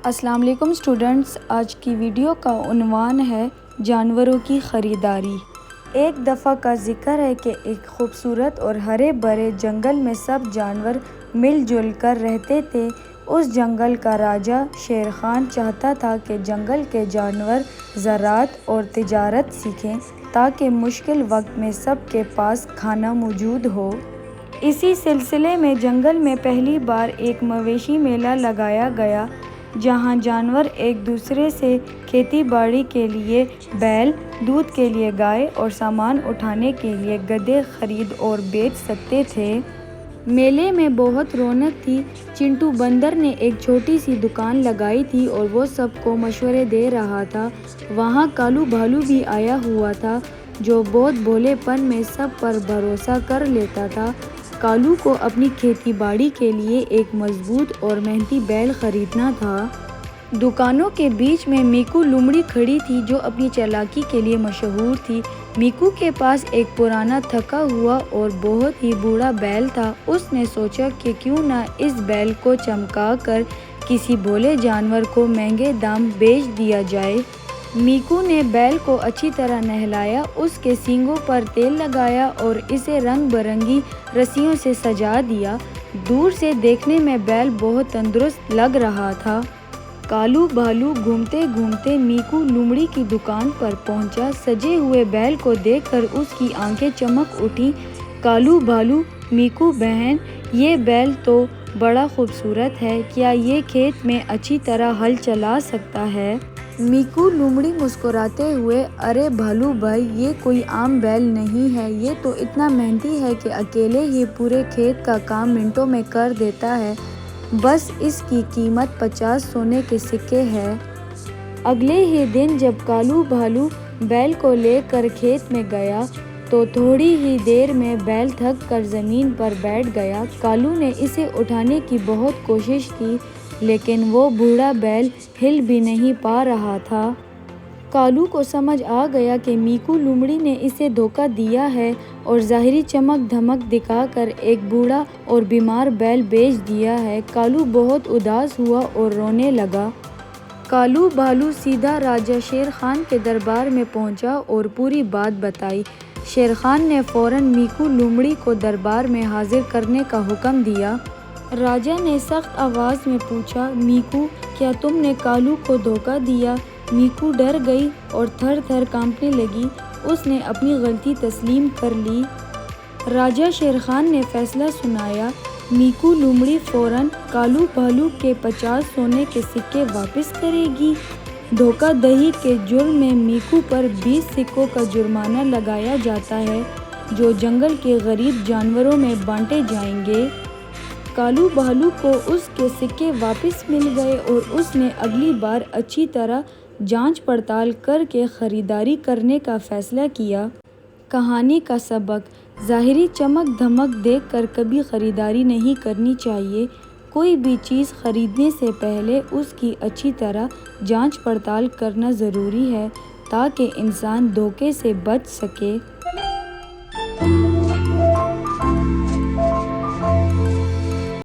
السلام علیکم اسٹوڈنٹس، آج کی ویڈیو کا عنوان ہے جانوروں کی خریداری۔ ایک دفعہ کا ذکر ہے کہ ایک خوبصورت اور ہرے بھرے جنگل میں سب جانور مل جل کر رہتے تھے۔ اس جنگل کا راجا شیر خان چاہتا تھا کہ جنگل کے جانور زراعت اور تجارت سیکھیں تاکہ مشکل وقت میں سب کے پاس کھانا موجود ہو۔ اسی سلسلے میں جنگل میں پہلی بار ایک مویشی میلہ لگایا گیا، جہاں جانور ایک دوسرے سے کھیتی باڑی کے لیے بیل، دودھ کے لیے گائے اور سامان اٹھانے کے لیے گدھے خرید اور بیچ سکتے تھے۔ میلے میں بہت رونق تھی۔ چنٹو بندر نے ایک چھوٹی سی دکان لگائی تھی اور وہ سب کو مشورے دے رہا تھا۔ وہاں کالو بھالو بھی آیا ہوا تھا، جو بہت بھولے پن میں سب پر بھروسہ کر لیتا تھا۔ کالو کو اپنی کھیتی باڑی کے لیے ایک مضبوط اور محنتی بیل خریدنا تھا۔ دکانوں کے بیچ میں میکو لومڑی کھڑی تھی، جو اپنی چالاکی کے لیے مشہور تھی۔ میکو کے پاس ایک پرانا تھکا ہوا اور بہت ہی بوڑھا بیل تھا۔ اس نے سوچا کہ کیوں نہ اس بیل کو چمکا کر کسی بھولے جانور کو مہنگے دام بیچ دیا جائے۔ میکو نے بیل کو اچھی طرح نہلایا، اس کے سینگوں پر تیل لگایا اور اسے رنگ برنگی رسیوں سے سجا دیا۔ دور سے دیکھنے میں بیل بہت تندرست لگ رہا تھا۔ کالو بھالو گھومتے گھومتے میکو لومڑی کی دکان پر پہنچا۔ سجے ہوئے بیل کو دیکھ کر اس کی آنکھیں چمک اٹھیں۔ کالو بھالو: میکو بہن، یہ بیل تو بڑا خوبصورت ہے، کیا یہ کھیت میں اچھی طرح ہل چلا سکتا ہے؟ میکو لومڑی مسکراتے ہوئے: ارے بھالو بھائی، یہ کوئی عام بیل نہیں ہے، یہ تو اتنا محنتی ہے کہ اکیلے ہی پورے کھیت کا کام منٹوں میں کر دیتا ہے، بس اس کی قیمت 50 سونے کے سکے ہے۔ اگلے ہی دن جب کالو بھالو بیل کو لے کر کھیت میں گیا تو تھوڑی ہی دیر میں بیل تھک کر زمین پر بیٹھ گیا۔ کالو نے اسے اٹھانے کی بہت کوشش کی، لیکن وہ بوڑھا بیل ہل بھی نہیں پا رہا تھا۔ کالو کو سمجھ آ گیا کہ میکو لومڑی نے اسے دھوکہ دیا ہے اور ظاہری چمک دھمک دکھا کر ایک بوڑھا اور بیمار بیل بیچ دیا ہے۔ کالو بہت اداس ہوا اور رونے لگا۔ کالو بھالو سیدھا راجا شیر خان کے دربار میں پہنچا اور پوری بات بتائی۔ شیر خان نے فوراً میکو لومڑی کو دربار میں حاضر کرنے کا حکم دیا۔ راجا نے سخت آواز میں پوچھا: میکو، کیا تم نے کالو کو دھوکہ دیا؟ میکو ڈر گئی اور تھر تھر کانپنے لگی۔ اس نے اپنی غلطی تسلیم کر لی۔ راجا شیر خان نے فیصلہ سنایا: میکو لومڑی فوراً کالو بھالو کے 50 سونے کے سکے واپس کرے گی۔ دھوکہ دہی کے جرم میں میکو پر 20 سکوں کا جرمانہ لگایا جاتا ہے، جو جنگل کے غریب جانوروں میں بانٹے جائیں گے۔ کالو بھالو کو اس کے سکے واپس مل گئے اور اس نے اگلی بار اچھی طرح جانچ پڑتال کر کے خریداری کرنے کا فیصلہ کیا۔ کہانی کا سبق: ظاہری چمک دھمک دیکھ کر کبھی خریداری نہیں کرنی چاہیے۔ کوئی بھی چیز خریدنے سے پہلے اس کی اچھی طرح جانچ پڑتال کرنا ضروری ہے تاکہ انسان دھوکے سے بچ سکے۔